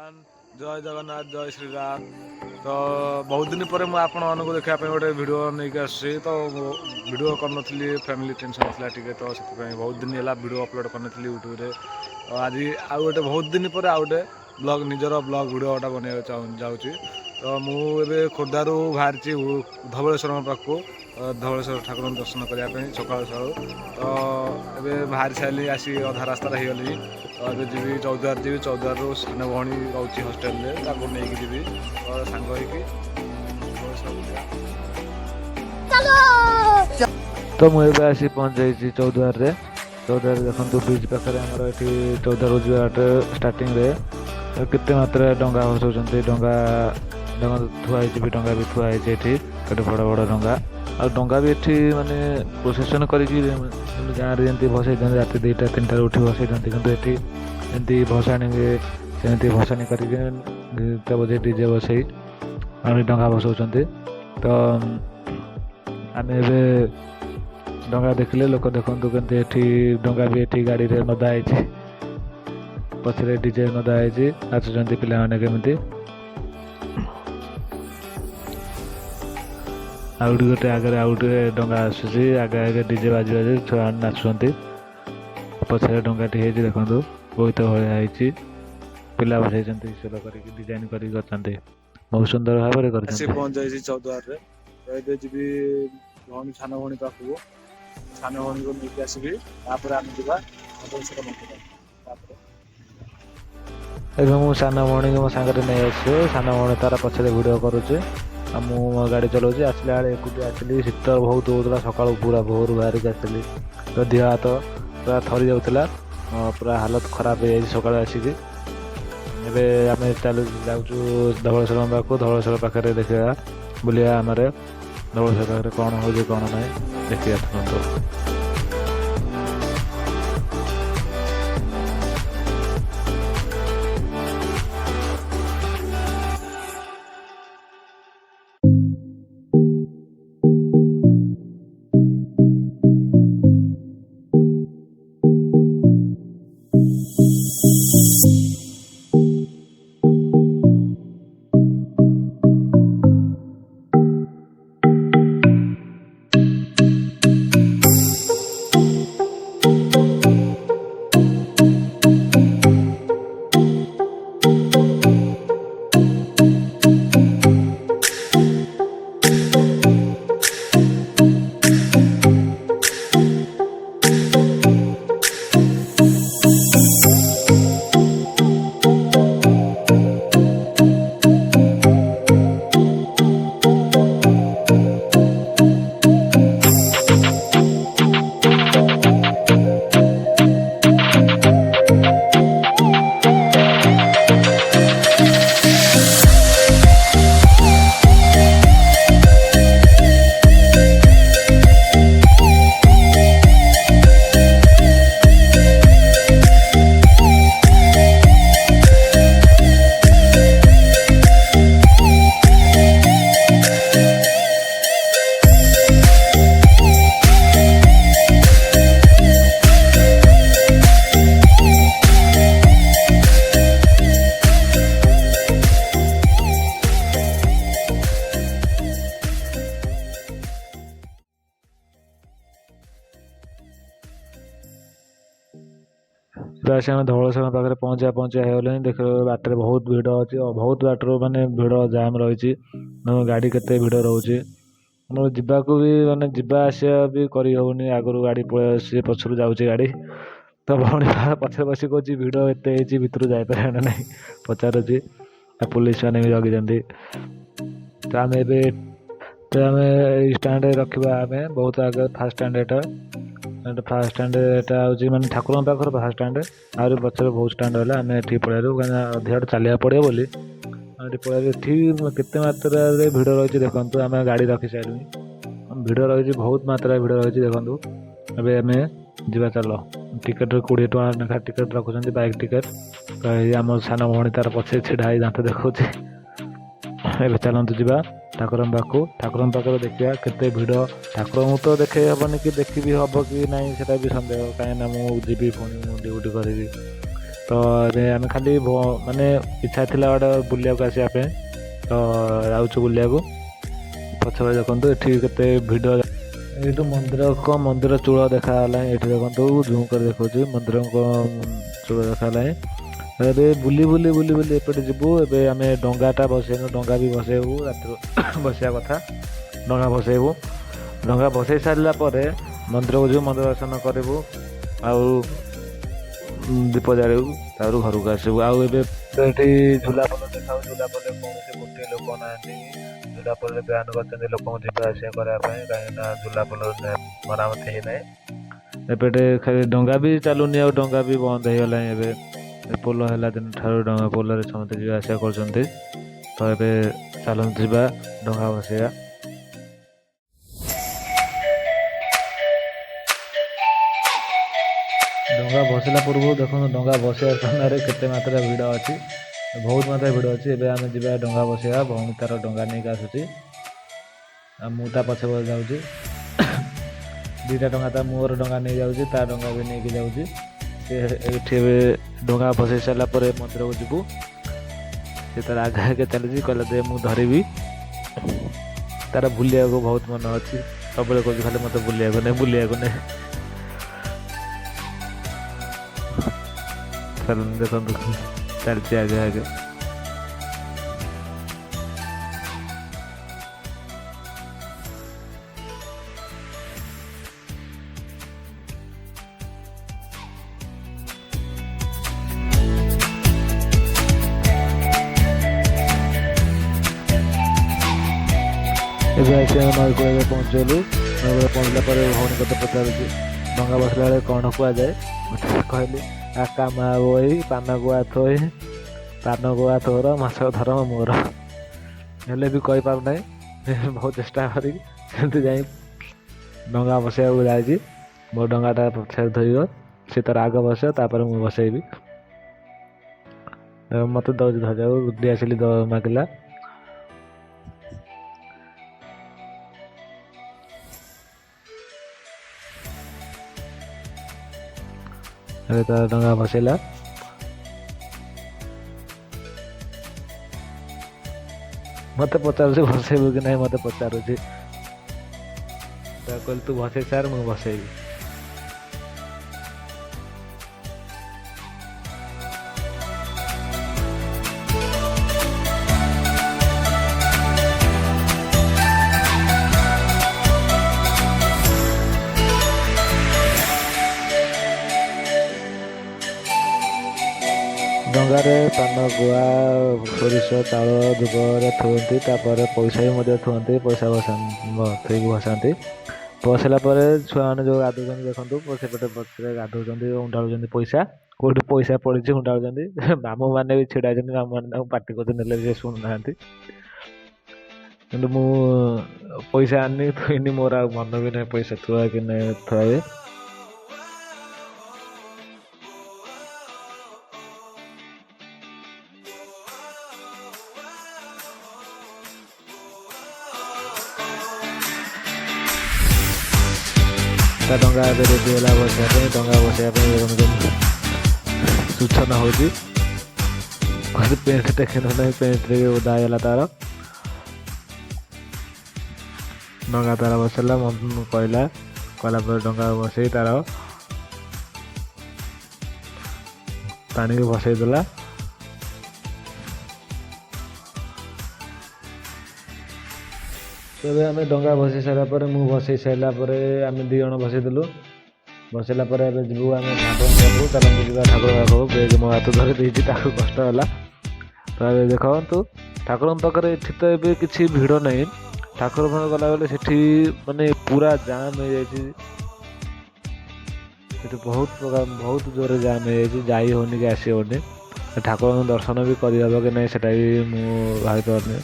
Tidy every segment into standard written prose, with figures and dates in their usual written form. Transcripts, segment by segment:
भगवान जय जगन्नाथ जय श्री राम। तो बहुत दिन पर मुझे आपण देखा गोटे भिड नहीं आसी तो भिड कर फैमिली टेंशन था टी तो से बहुत दिन है भिड अपलोड कर यूट्यूब रे। तो आज आउ गोटे बहुत दिन पर आउ गोटे ब्लॉग निजर ब्लॉग भिडियोटा बनवा जाऊँगी। तो मुझे खोर्धार बाहरी धवलेश्वर पाखु धवलेश्वर ठाकुर दर्शन करने सका सकाल। तो ये बाहरी सारे आसी अधा रास्ता रहीगली। तो ये जी चौद्वार जी चौद्वार सान भौणी रोचे हस्टेल नहीं जी तो सांग तो मुझे आसी पहुँच जाइए चौद्वार रे। चौद्वार देखो ब्रिज पाखे आमर ये चौद्वार जाट स्टार्टिंग रे केते मात्रा डंगा भसाऊँ डंगा डंगा थुआई भी डंगा भी थुआई ये बड़ बड़ डंगा आ डंगा भी ये माने प्रोसेसन करके गाँव में जमी भसई दिखते रात 2टा 3टार उठी भसई दिखते कि एमती भसाणी सेमती भसाणी कर बोझे डीजे बसई डंगा भसाऊँ। तो आम ए डंगा देखले लोक देखु के डंगा भी ये गाड़ी रे नदाई पछरे डीजे नदाई नाचुंट पे केमती आउट गोटे आगे आउटे डंगा आसूसी आगे आगे डीजे बाजी बाजी छुआ नाचुंट पछरे डंगाटी है देखो बहुत भाई पिला बसई ईश्वर कर डिजाइन कर बहुत सुंदर भाव में पहुंच जाए चौद्वार जी भौणी सान भौणी पाखु सान भौणी को लेकिन आसबि आम जा मु सान भौणी को मो सांगे नहीं आस सान भौणी तार पछे भिडियो करुचे मो गाड़ी चलाऊँ आसला बेले एकुटिया आसली शीत बहुत होता सका पूरा भोर बाहर के आसली तो देह हाथ पूरा थरी जाऊला पूरा हालत खराब हो जाए सका आसिक आम जाऊँ धवलेश्वर पाखु धवलेश्वर पाखे देखा बुलिया आम धवलेश्वर पाखे कौन हो कौन ना देखिए। आस धवलेश्वर पाखे पहुँचा होगले देख बाटर बहुत भिड़ अच्छी बहुत बाटर मानने भिड़ जाम रही गाड़ी केते भिड़ रोचे जावाक भी मानने जावा आसा भी करनी आगु गाड़ी पलि पछर जाऊँगी गाड़ी तो भौणी पछे बस कह भिड़ एत भितर जापर ना पचारुची पुलिस मैंने भी जगी तो आम ए स्टैंड रखा आम बहुत आगे फास्ट स्टैंड यहाँ फास्ट स्टैंड यहाँ हूँ मैंने ठाकुर पाखर फास्ट स्टैंड आहरी पचर बहुत स्टैंड है आम ये पलू कहीं अधिक चलिया पड़े बोली पलू केते मात्रा भिड़ रही देखो आम गाड़ी रखी सारे भिड़ रही बहुत मात्रा भिड़ रही देखो अभी आम जा चल टिकेट 20 टଙ୍କା लेखा टिकेट रखुच्च बाइक टिकेट तो आम सान भौणी तार पछे छिड़ा दांत देखा ए चलतु जा ठाकुर पाखे देखा केते भिड़ ठाकुर तो देखे हेनी कि देखी भी हम कि ना से भी सन्देह कहीं मुझे पुणी ड्यूटी करी ତ ଏବେ ଆମେ ଖାଲି ମାନେ ଇଚ୍ଛା ଥିଲା ଗୋଟେ ବୁଲିବାକୁ ଆସିବା ପାଇଁ, ତ ଯାଉଛୁ ବୁଲିବାକୁ। ପଛରେ ଦେଖନ୍ତୁ ଏଠି କେତେ ଭିଡ଼। ଏଇଠୁ ମନ୍ଦିର ଚୂଳ ଦେଖାଗଲାଣି। ଏଠି ଦେଖନ୍ତୁ ଜୁମ୍ କରି ଦେଖାଉଛି ମନ୍ଦିରଙ୍କ ଚୂଳ ଦେଖାଗଲାଣି। ଏବେ ବୁଲି ଏପଟେ ଯିବୁ। ଏବେ ଆମେ ଡଙ୍ଗାଟା ବସେଇନୁ, ଡଙ୍ଗା ବି ବସେଇବୁ ରାତିରୁ ବସିବା କଥା। ଡଙ୍ଗା ବସେଇବୁ, ଡଙ୍ଗା ବସେଇ ସାରିଲା ପରେ ମନ୍ଦିରକୁ ଯିବୁ, ମନ୍ଦିର ଦର୍ଶନ କରିବୁ, ଆଉ ଦୀପ ଜାଳିବୁ, ତାପରେ ଘରକୁ ଆସିବୁ। ଆଉ ଏବେ ଏଠି ଝୁଲାପୋଲ ଦେଖାଉ, ଝୁଲାପୋଲରେ କୌଣସି ଗୋଟିଏ ଲୋକ ନାହାନ୍ତି। ଝୁଲାପୋଲରେ ବ୍ୟାନ୍ କରିଛନ୍ତି ଲୋକଙ୍କୁ ଯିବା ଆସିବା କରିବା ପାଇଁ, କାହିଁକିନା ଝୁଲାପୋଲ ମରାମତି ହେଇନାହିଁ। ଏପଟେ ଖାଲି ଡଙ୍ଗା ବି ଚାଲୁନି, ଆଉ ଡଙ୍ଗା ବି ବନ୍ଦ ହେଇଗଲାଣି। ଏବେ ପୋଲ ହେଲା ଦିନ ଠାରୁ ଡଙ୍ଗା ପୋଲରେ ସମସ୍ତେ ଯିବା ଆସିବା କରୁଛନ୍ତି। ତ ଏବେ ଚାଲନ୍ତୁ ଯିବା ଡଙ୍ଗା ବସେଇବା। ଡଙ୍ଗା ବସିଲା ପୂର୍ବରୁ ଦେଖନ୍ତୁ ଡଙ୍ଗା ବସିବା ସ୍ଥାନରେ କେତେ ମାତ୍ରାରେ ଭିଡ଼ ଅଛି, ବହୁତ ମାତ୍ରାରେ ଭିଡ଼ ଅଛି। ଏବେ ଆମେ ଯିବା ଡଙ୍ଗା ବସେଇବା। ଭଉଣୀ ତାର ଡଙ୍ଗା ନେଇକି ଆସୁଛି, ଆଉ ମୁଁ ତା ପଛେ ପଛେ ଯାଉଛି। ଦୁଇଟା ଡଙ୍ଗା, ତା ମୋର ଡଙ୍ଗା ନେଇଯାଉଛି, ତା ଡଙ୍ଗା ବି ନେଇକି ଯାଉଛି। ସେ ଏଠି ଏବେ ଡଙ୍ଗା ବସେଇ ସାରିଲା ପରେ ମନ୍ଦିରକୁ ଯିବୁ। ସେ ତାର ଆଗେ ଚାଲିଛି, କହିଲା ଦେ ମୁଁ ଧରିବି। ତାର ବୁଲିବାକୁ ବହୁତ ମନ ଅଛି, ସବୁବେଳେ କହୁଛି ଖାଲି ମୋତେ ବୁଲିବାକୁ ନେ। ଦେଖନ୍ତୁ ଚାଲିଛି ଆଗେ। ଏବେ ଆସି ଆମେ ନଈକୂଳରେ ପହଞ୍ଚିଗଲୁ। ନଈକୂଳରେ ପହଞ୍ଚିଲା ପରେ ଭଉଣୀ କଥା ପଚାରୁଛି ଡଙ୍ଗା ବସିଲା ବେଳେ କ'ଣ କୁହାଯାଏ। ମୋତେ କହିଲି ଆକା ମା ବୋଇ ପାନକୁ ଥୋଇ, ପାନକୁ ଥୋର ମାଛ ଧର ମୋର। ହେଲେ ବି କହିପାରୁନାହିଁ। ବହୁତ ଚେଷ୍ଟା କରିକି ସେମିତି ଯାଇ ଡଙ୍ଗା ବସେଇବାକୁ ଯାଇଛି। ମୋ ଡଙ୍ଗାଟା ପଛରେ ଧୋଇବ, ସେ ତାର ଆଗ ବସିବ, ତାପରେ ମୁଁ ବସେଇବି। ମୋତେ ଦଉଛି ଧରିବାକୁ, ଦିଆସିଲି ମାଗିଲା। ଏବେ ତା ଡଙ୍ଗା ବସେଇଲା। ମୋତେ ପଚାରୁଛି ବସେଇବୁ କି ନାହିଁ, ମୋତେ ପଚାରୁଛି। କହିଲି ତୁ ବସେଇ ସାର୍, ମୁଁ ବସେଇବି। ଡଙ୍ଗାରେ ପାନ ଗୁଆ, ସୋରିଷ, ଚାଉଳ, ଧୂପରେ ଥୁଅନ୍ତି। ତାପରେ ପଇସା ବି ମଧ୍ୟ ଥୁଅନ୍ତି, ପଇସା ଥୋଇକି ଭସାନ୍ତି। ବସିଲା ପରେ ଛୁଆମାନେ ଯେଉଁ ଗାଧଉଛନ୍ତି ଦେଖନ୍ତୁ, ସେପଟେ ପଛରେ ଗାଧଉଛନ୍ତି, ଉଣ୍ଡାଳୁଛନ୍ତି ପଇସା। କେଉଁଠି ପଇସା ପଡ଼ିଛି ଉଣ୍ଡାଳୁଛନ୍ତି। ମାମୁଁ ମାନେ ବି ଛିଡ଼ା ହେଇଛନ୍ତି, ମାମୁଁ ମାନେ ତାଙ୍କୁ ପାଟି କରୁଛନ୍ତି, ହେଲେ ବି ଶୁଣୁନାହାନ୍ତି। କିନ୍ତୁ ମୁଁ ପଇସା ଆଣିନି, ଥୋଇନି, ମୋର ଆଉ ମନ ବି ନାହିଁ ପଇସା ଥୁଆ କି ନାହିଁ ଥୁଆଏ। ତା ଡଙ୍ଗା ଏବେ ରେଡ଼ି ହେଲା ବସିବା ପାଇଁ। ଡଙ୍ଗା ବସିବା ପାଇଁ ସୂଚନା ହେଉଛି। ପେଣ୍ଟ ଦେଖେନ ନାହିଁ, ପେଣ୍ଟରେ ଓଦା ହେଇଗଲା ତାର। ଡଙ୍ଗା ତାର ବସେଇଲା, କହିଲା ପରେ ଡଙ୍ଗା ବସେଇ ତାର ପାଣିକି ବସେଇ ଦେଲା। ତେବେ ଆମେ ଡଙ୍ଗା ବସେଇ ସାରିଲା ପରେ, ମୁଁ ବସେଇ ସାରିଲା ପରେ ଆମେ 2 ଜଣ ବସେଇଦେଲୁ। ବସେଇଲା ପରେ ଏବେ ଯିବୁ ଆମେ ଠାକୁରଙ୍କ ପାଖକୁ। ଚାଲନ୍ତୁ ଯିବା ଠାକୁର ପାଖକୁ। ବେଗ ମୋ ହାତ ଧରି ଦେଇଛି, ତାକୁ କଷ୍ଟ ହେଲା। ତ ଏବେ ଦେଖନ୍ତୁ ଠାକୁରଙ୍କ ପାଖରେ ଏଠି ତ ଏବେ କିଛି ଭିଡ଼ ନାହିଁ। ଠାକୁର ପାଖକୁ ଗଲାବେଳେ ସେଠି ମାନେ ପୁରା ଜାମ୍ ହେଇଯାଇଛି। ସେଠି ବହୁତ ଜୋରରେ ଜାମ୍ ହେଇଯାଇଛି, ଯାଇ ହେଉନି କି ଆସି ହେଉନି। ଠାକୁରଙ୍କ ଦର୍ଶନ ବି କରିହେବ କି ନାହିଁ ସେଟା ବି ମୁଁ ଭାବିପାରୁନି।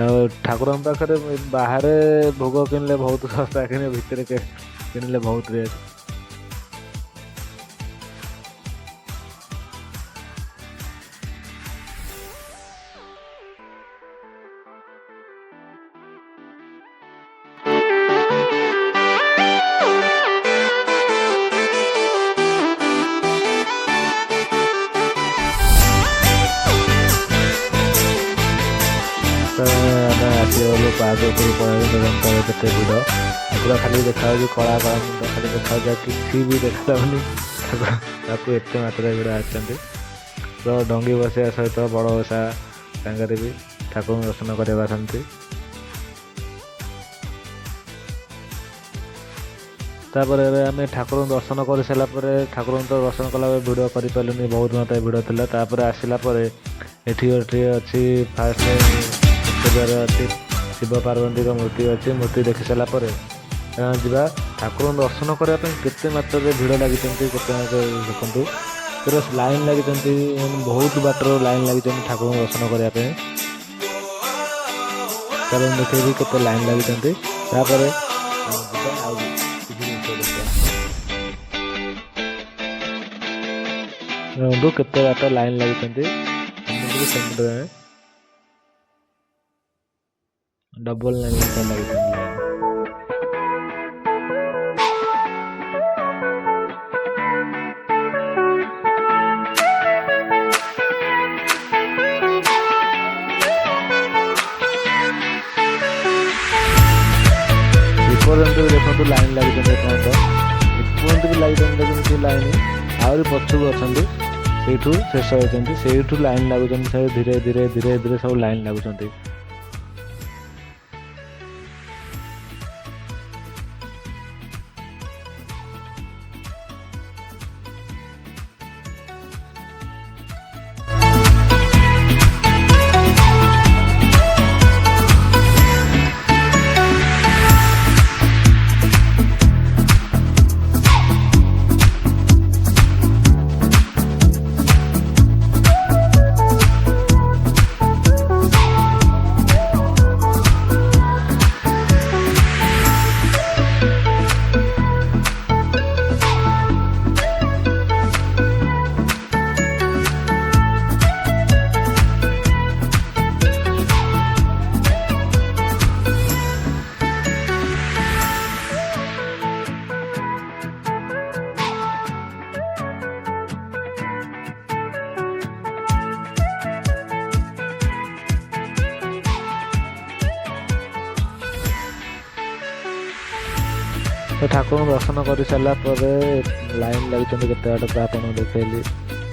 ଆଉ ଠାକୁରଙ୍କ ପାଖରେ ବାହାରେ ଭୋଗ କିଣିଲେ ବହୁତ ଶସ୍ତା, କିଣିଲେ ଭିତରେ କିଣିଲେ ବହୁତ ରେଟ୍। ଗଲୁ ପାହାଚ ଉପରକୁ ପଳେଇଲୁ ଦେଖନ୍ତୁ ତଳେ କେତେ ଭିଡ଼ ପୁରା ଖାଲି ଦେଖାଯାଉଛି କଳା କଳା ମୁଣ୍ଡ ଖାଲି ଦେଖାଯାଉଛି ଆଉ କିଛି ବି ଦେଖାଯାଉନି ତାକୁ ଏତେ ମାତ୍ରାରେ ଭିଡ଼ ଆସିଛନ୍ତି। ତ ଡଙ୍ଗି ବସିବା ସହିତ ବଡ଼ ଓଷା ସାଙ୍ଗରେ ବି ଠାକୁରଙ୍କୁ ଦର୍ଶନ କରିବାକୁ ଆସନ୍ତି। ତାପରେ ଏବେ ଆମେ ଠାକୁରଙ୍କୁ ଦର୍ଶନ କରିସାରିଲା ପରେ ଠାକୁରଙ୍କୁ ତ ଦର୍ଶନ କଲାବେଳେ ଭିଡ଼ କରିପାରିଲୁନି, ବହୁତ ମାତ୍ରାରେ ଭିଡ଼ ଥିଲା। ତାପରେ ଆସିଲା ପରେ ଏଠି ଅଛି ଫାଷ୍ଟ ଦ୍ୱାର ଅଛି ଶିବ ପାର୍ବତୀଙ୍କ ମୂର୍ତ୍ତି ଅଛି। ମୂର୍ତ୍ତି ଦେଖି ସାରିଲା ପରେ ଯିବା ଠାକୁରଙ୍କୁ ଦର୍ଶନ କରିବା ପାଇଁ କେତେ ମାତ୍ରାରେ ଭିଡ଼ ଲାଗିଛନ୍ତି କେତେ ଦେଖନ୍ତୁ ପୁରା ଲାଇନ୍ ଲାଗିଛନ୍ତି, ବହୁତ ବାଟର ଲାଇନ୍ ଲାଗିଛନ୍ତି ଠାକୁରଙ୍କୁ ଦର୍ଶନ କରିବା ପାଇଁ। ତାପରେ ମୁଁ ଦେଖେଇବି କେତେ ଲାଇନ୍ ଲାଗିଛନ୍ତି। ତାପରେ ଯିବା ଆଉ କିଛି ଜିନିଷ ଦେଖିବା। ଦେଖନ୍ତୁ କେତେ ବାଟ ଲାଇନ୍ ଲାଗିଛନ୍ତି ସେମିତି ଡବଲ ଲାଇନ୍ ଲାଗିଛନ୍ତି। ଏପର୍ଯ୍ୟନ୍ତ ବି ଦେଖନ୍ତୁ ଲାଇନ୍ ଲାଗିଛନ୍ତି ଏପର୍ଯ୍ୟନ୍ତ ବି ଲାଗିଛନ୍ତି କିନ୍ତୁ ଲାଇନ୍ ଆହୁରି ପଛକୁ ଅଛନ୍ତି, ସେଇଠୁ ଶେଷ ହେଇଛନ୍ତି, ସେଇଠୁ ଲାଇନ୍ ଲାଗୁଛନ୍ତି ସେ ଧୀରେ ଧୀରେ ଧୀରେ ଧୀରେ ସବୁ ଲାଇନ୍ ଲାଗୁଛନ୍ତି। ତ ଠାକୁରଙ୍କୁ ଦର୍ଶନ କରିସାରିଲା ପରେ ଲାଇନ୍ ଲାଗିଛନ୍ତି କେତେ ବାଟ ତ ଆପଣଙ୍କୁ ଦେଖେଇଲି।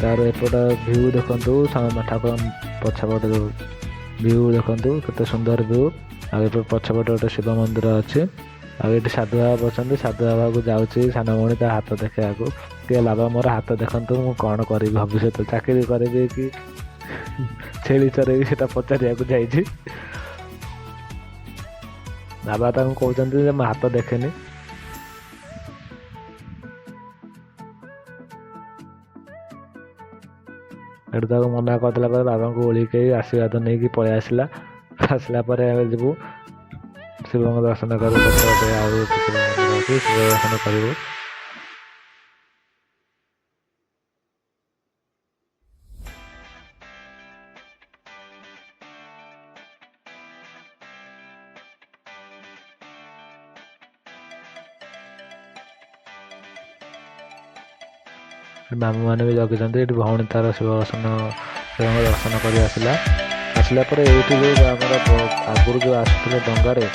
ତାର ଏପଟ ଭ୍ୟୁ ଦେଖନ୍ତୁ, ଠାକୁର ପଛପଟେ ଭ୍ୟୁ ଦେଖନ୍ତୁ କେତେ ସୁନ୍ଦର ଭ୍ୟୁ। ଆଉ ଏପଟେ ପଛପଟେ ଗୋଟେ ଶିବ ମନ୍ଦିର ଅଛି। ଆଉ ଏଠି ସାଧୁ ବାବା ବସନ୍ତି, ସାଧୁ ବାବାକୁ ଯାଉଛି ସାନ ଭଉଣୀ ତା ହାତ ଦେଖେଇବାକୁ। ଟିକେ ବାବା ମୋର ହାତ ଦେଖନ୍ତୁ, ମୁଁ କ'ଣ କରିବି ଭବିଷ୍ୟତ, ଚାକିରି କରିବି କି ଛେଳି ଚରେଇବି ସେଟା ପଚାରିବାକୁ ଯାଇଛି। ବାବା ତାଙ୍କୁ କହୁଛନ୍ତି ଯେ ମୋ ହାତ ଦେଖେନି। ଏଠୁ ତାକୁ ମନା କରିଦେଲା ପରେ ବାବାଙ୍କୁ ଓଳିକେଇ ଆଶୀର୍ବାଦ ନେଇକି ପଳେଇ ଆସିଲା। ଆସିଲା ପରେ ଆମେ ଯିବୁ ଶିବଙ୍କ ଦର୍ଶନ କରିବୁ, ଆଉ ଶିବ ମନ୍ଦିର ଅଛି ଶିବ ଦର୍ଶନ କରିବୁ। ମାମୁଁ ମାନେ ବି ଜଗିଛନ୍ତି। ଏଠି ଭଉଣୀ ତାର ଶିବଙ୍କ ଦର୍ଶନ କରି ଆସିଲା ପରେ ଏଇଠି ଯେଉଁ ଆମର ଆଗରୁ ଯେଉଁ ଆସୁଥିଲେ ଡଙ୍ଗାରେ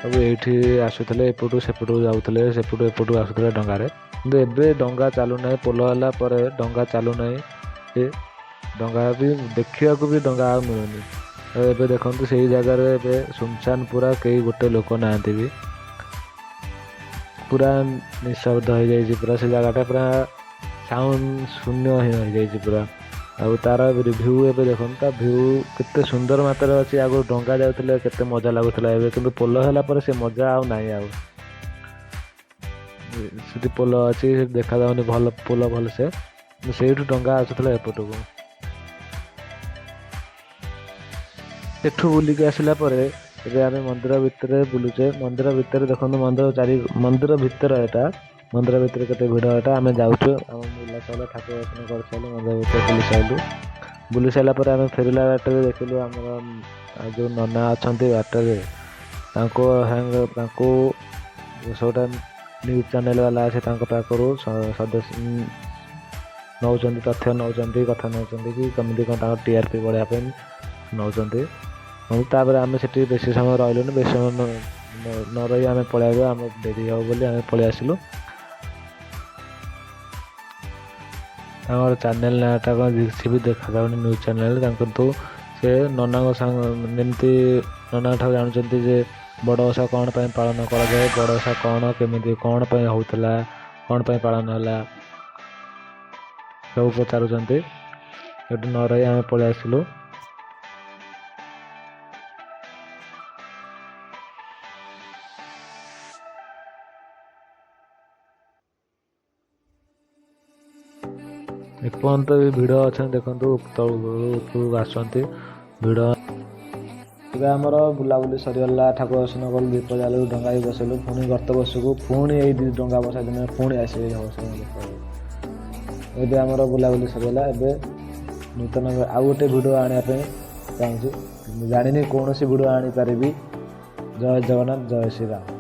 ସବୁ ଏଇଠି ଆସୁଥିଲେ, ଏପଟୁ ସେପଟକୁ ଯାଉଥିଲେ, ସେପଟୁ ଏପଟକୁ ଆସୁଥିଲେ ଡଙ୍ଗାରେ। କିନ୍ତୁ ଏବେ ଡଙ୍ଗା ଚାଲୁନାହିଁ, ପୋଲ ହେଲା ପରେ ଡଙ୍ଗା ଚାଲୁନାହିଁ, ସେ ଡଙ୍ଗା ବି ଦେଖିବାକୁ ବି ଡଙ୍ଗା ଆଉ ମିଳୁନି। ଏବେ ଦେଖନ୍ତୁ ସେଇ ଜାଗାରେ ଏବେ ସୁନସାନ ପୁରା, କେହି ଗୋଟେ ଲୋକ ନାହାନ୍ତି ବି, ପୁରା ନିଃଶବ୍ଦ ହେଇଯାଇଛି ପୁରା ସେ ଜାଗାଟା, ପୁରା ସାଉଣ୍ଡ ଶୂନ୍ୟ ହେଇଯାଇଛି ପୁରା। ଆଉ ତାର ଭ୍ୟୁ ଏବେ ଦେଖନ୍ତୁ, ତା ଭ୍ୟୁ କେତେ ସୁନ୍ଦର ମାତ୍ରାରେ ଅଛି। ଆଗରୁ ଡଙ୍ଗା ଯାଉଥିଲେ କେତେ ମଜା ଲାଗୁଥିଲା, ଏବେ କିନ୍ତୁ ପୋଲ ହେଲା ପରେ ସେ ମଜା ଆଉ ନାହିଁ। ଆଉ ସେଠି ପୋଲ ଅଛି, ସେଠି ଦେଖାଯାଉନି ଭଲ ପୋଲ ଭଲସେ, ସେଇଠୁ ଡଙ୍ଗା ଆସୁଥିଲା ଏପଟକୁ। ଏଠୁ ବୁଲିକି ଆସିଲା ପରେ ଏବେ ଆମେ ମନ୍ଦିର ଭିତରେ ବୁଲୁଛେ। ମନ୍ଦିର ଭିତରେ ଦେଖନ୍ତୁ, ମନ୍ଦିର ଭିତରେ ଏଟା, ମନ୍ଦିର ଭିତରେ କେତେ ଭିଡ଼ ଏଟା। ଆମେ ଯାଉଛୁ, ଆମ ବୁଲା ସରିଲା, ଠାକୁର ଦର୍ଶନ କରିସାରିଲୁ, ମନ୍ଦିର ଭିତରେ ବୁଲି ସାରିଲା ପରେ ଆମେ ଫେରିଲା ବାଟରେ ଦେଖିଲୁ ଆମର ଯେଉଁ ନନା ଅଛନ୍ତି ବାଟରେ, ତାଙ୍କୁ ସବୁଟା ନ୍ୟୁଜ୍ ଚ୍ୟାନେଲ୍ ବାଲା ଅଛି, ତାଙ୍କ ପାଖରୁ ସଦସ୍ୟ ନେଉଛନ୍ତି, ତଥ୍ୟ ନେଉଛନ୍ତି, କଥା ନେଉଛନ୍ତି କି କେମିତି କ'ଣ ତାଙ୍କ TRP ବଢ଼ାଇବା ପାଇଁ ନେଉଛନ୍ତି। ତାପରେ ଆମେ ସେଠି ବେଶୀ ସମୟ ରହିଲୁନି, ବେଶୀ ସମୟ ନ ରହି ଆମେ ପଳେଇବା, ଆମେ ଡେରି ହେବ ବୋଲି ଆମେ ପଳେଇ ଆସିଲୁ। ତାଙ୍କର ଚ୍ୟାନେଲ୍ ନାଁଟା କ'ଣ କିଛି ବି ଦେଖାଯାଉନି ନ୍ୟୁଜ୍ ଚ୍ୟାନେଲ୍, କିନ୍ତୁ ସେ ନନାଙ୍କ ସାଙ୍ଗ ଏମିତି ନନାଙ୍କ ଠାରୁ ଜାଣୁଛନ୍ତି ଯେ ବଡ଼ ଓଷା କ'ଣ ପାଇଁ ପାଳନ କରାଯାଏ, ବଡ଼ ଓଷା କ'ଣ କେମିତି କ'ଣ ପାଇଁ ହେଉଥିଲା, କ'ଣ ପାଇଁ ପାଳନ ହେଲା ସବୁ ପଚାରୁଛନ୍ତି। ସେଠି ନ ରହି ଆମେ ପଳେଇ ଆସିଲୁ। ଏପର୍ଯ୍ୟନ୍ତ ବି ଭିଡ଼ ଅଛନ୍ତି, ଦେଖନ୍ତୁ ଉପରକୁ ଆସୁଛନ୍ତି ଭିଡ଼। ଏବେ ଆମର ବୁଲାବୁଲି ସରିଗଲା, ଠାକୁର ଦର୍ଶନ କଲୁ, ଦୀପ ଜାଳିଲୁ, ଡଙ୍ଗା ବି ବସେଇଲୁ, ପୁଣି ଗର୍ତ୍ତ ବସିବୁ, ପୁଣି ଏଇ ଡଙ୍ଗା ବସା ଦିନ ପୁଣି ଆସିବେ ଏବେ ଆମର ବୁଲାବୁଲି ସରିଗଲା। ଏବେ ନୂତନ ଆଉ ଗୋଟେ ଭିଡ଼ିଓ ଆଣିବା ପାଇଁ ଚାହୁଁଛି, ଜାଣିନି କୌଣସି ଭିଡ଼ିଓ ଆଣିପାରିବି। ଜୟ ଜଗନ୍ନାଥ, ଜୟ ଶ୍ରୀରାମ।